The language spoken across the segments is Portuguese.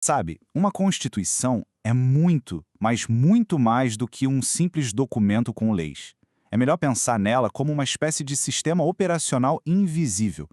Sabe, uma Constituição é muito, mas muito mais do que um simples documento com leis. É melhor pensar nela como uma espécie de sistema operacional invisível,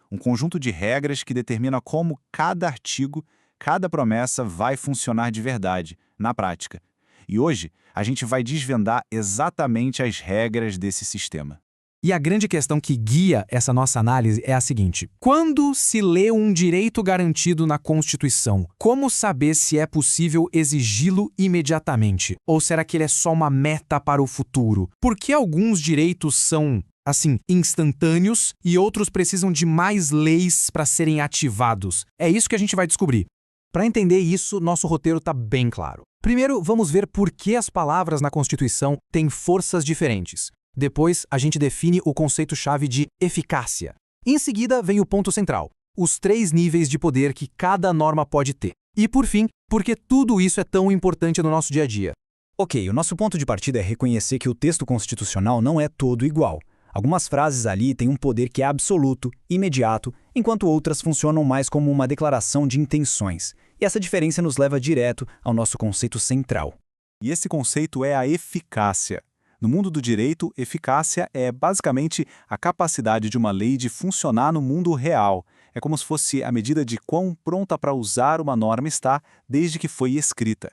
um conjunto de regras que determina como cada artigo, cada promessa vai funcionar de verdade, na prática. E hoje, a gente vai desvendar exatamente as regras desse sistema. E a grande questão que guia essa nossa análise é a seguinte: quando se lê um direito garantido na Constituição, como saber se é possível exigi-lo imediatamente? Ou será que ele é só uma meta para o futuro? Por que alguns direitos são, assim, instantâneos e outros precisam de mais leis para serem ativados? É isso que a gente vai descobrir. Para entender isso, nosso roteiro está bem claro. Primeiro, vamos ver por que as palavras na Constituição têm forças diferentes. Depois, a gente define o conceito-chave de eficácia. Em seguida, vem o ponto central, os 3 níveis de poder que cada norma pode ter. E, por fim, por que tudo isso é tão importante no nosso dia a dia. Ok, o nosso ponto de partida é reconhecer que o texto constitucional não é todo igual. Algumas frases ali têm um poder que é absoluto, imediato, enquanto outras funcionam mais como uma declaração de intenções. E essa diferença nos leva direto ao nosso conceito central. E esse conceito é a eficácia. No mundo do direito, eficácia é basicamente a capacidade de uma lei de funcionar no mundo real. É como se fosse a medida de quão pronta para usar uma norma está desde que foi escrita.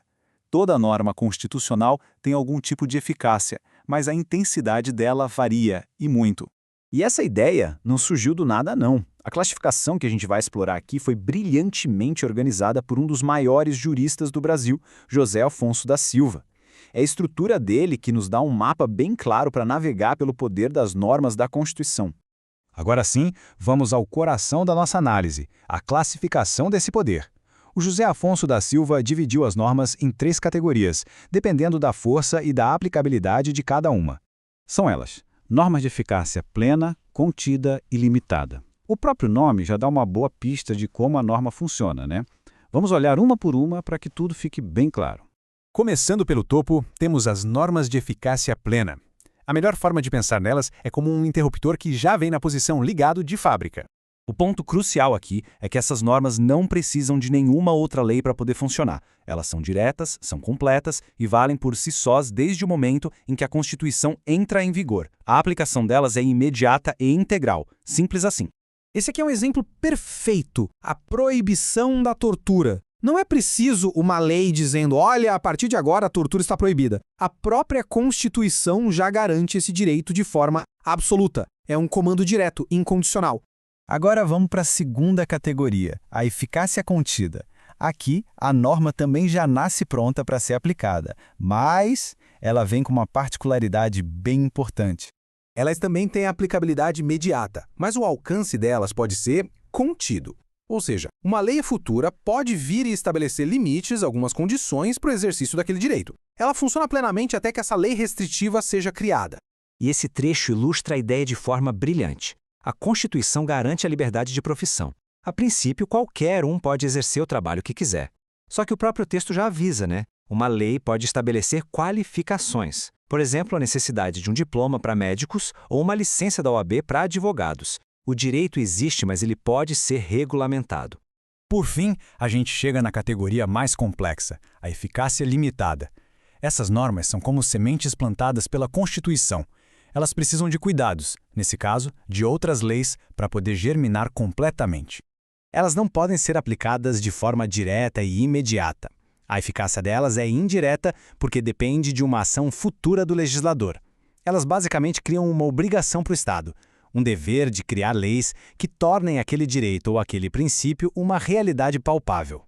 Toda norma constitucional tem algum tipo de eficácia, mas a intensidade dela varia, e muito. E essa ideia não surgiu do nada, não. A classificação que a gente vai explorar aqui foi brilhantemente organizada por um dos maiores juristas do Brasil, José Afonso da Silva. É a estrutura dele que nos dá um mapa bem claro para navegar pelo poder das normas da Constituição. Agora sim, vamos ao coração da nossa análise, a classificação desse poder. O José Afonso da Silva dividiu as normas em 3 categorias, dependendo da força e da aplicabilidade de cada uma. São elas: normas de eficácia plena, contida e limitada. O próprio nome já dá uma boa pista de como a norma funciona, né? Vamos olhar uma por uma para que tudo fique bem claro. Começando pelo topo, temos as normas de eficácia plena. A melhor forma de pensar nelas é como um interruptor que já vem na posição ligado de fábrica. O ponto crucial aqui é que essas normas não precisam de nenhuma outra lei para poder funcionar. Elas são diretas, são completas e valem por si sós desde o momento em que a Constituição entra em vigor. A aplicação delas é imediata e integral, simples assim. Esse aqui é um exemplo perfeito, a proibição da tortura. Não é preciso uma lei dizendo, olha, a partir de agora a tortura está proibida. A própria Constituição já garante esse direito de forma absoluta. É um comando direto, incondicional. Agora vamos para a segunda categoria, a eficácia contida. Aqui, a norma também já nasce pronta para ser aplicada, mas ela vem com uma particularidade bem importante. Elas também têm aplicabilidade imediata, mas o alcance delas pode ser contido. Ou seja, uma lei futura pode vir e estabelecer limites, algumas condições para o exercício daquele direito. Ela funciona plenamente até que essa lei restritiva seja criada. E esse trecho ilustra a ideia de forma brilhante. A Constituição garante a liberdade de profissão. A princípio, qualquer um pode exercer o trabalho que quiser. Só que o próprio texto já avisa, né? Uma lei pode estabelecer qualificações. Por exemplo, a necessidade de um diploma para médicos ou uma licença da OAB para advogados. O direito existe, mas ele pode ser regulamentado. Por fim, a gente chega na categoria mais complexa, a eficácia limitada. Essas normas são como sementes plantadas pela Constituição. Elas precisam de cuidados, nesse caso, de outras leis, para poder germinar completamente. Elas não podem ser aplicadas de forma direta e imediata. A eficácia delas é indireta porque depende de uma ação futura do legislador. Elas basicamente criam uma obrigação para o Estado, um dever de criar leis que tornem aquele direito ou aquele princípio uma realidade palpável.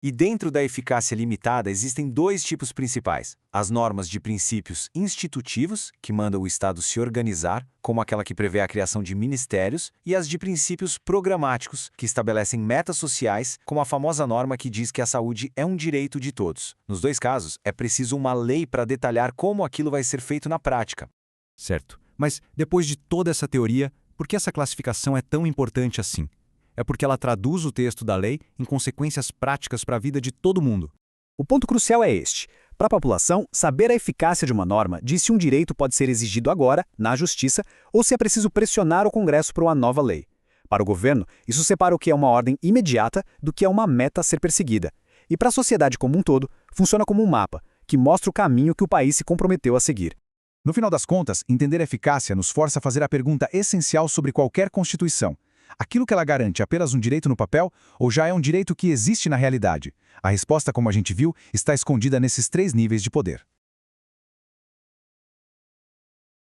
E dentro da eficácia limitada existem 2 tipos principais. As normas de princípios institutivos, que mandam o Estado se organizar, como aquela que prevê a criação de ministérios, e as de princípios programáticos, que estabelecem metas sociais, como a famosa norma que diz que a saúde é um direito de todos. Nos 2 casos, é preciso uma lei para detalhar como aquilo vai ser feito na prática. Certo. Mas, depois de toda essa teoria, por que essa classificação é tão importante assim? É porque ela traduz o texto da lei em consequências práticas para a vida de todo mundo. O ponto crucial é este. Para a população, saber a eficácia de uma norma diz se um direito pode ser exigido agora, na Justiça, ou se é preciso pressionar o Congresso para uma nova lei. Para o governo, isso separa o que é uma ordem imediata do que é uma meta a ser perseguida. E para a sociedade como um todo, funciona como um mapa, que mostra o caminho que o país se comprometeu a seguir. No final das contas, entender a eficácia nos força a fazer a pergunta essencial sobre qualquer Constituição. Aquilo que ela garante é apenas um direito no papel ou já é um direito que existe na realidade? A resposta, como a gente viu, está escondida nesses 3 níveis de poder.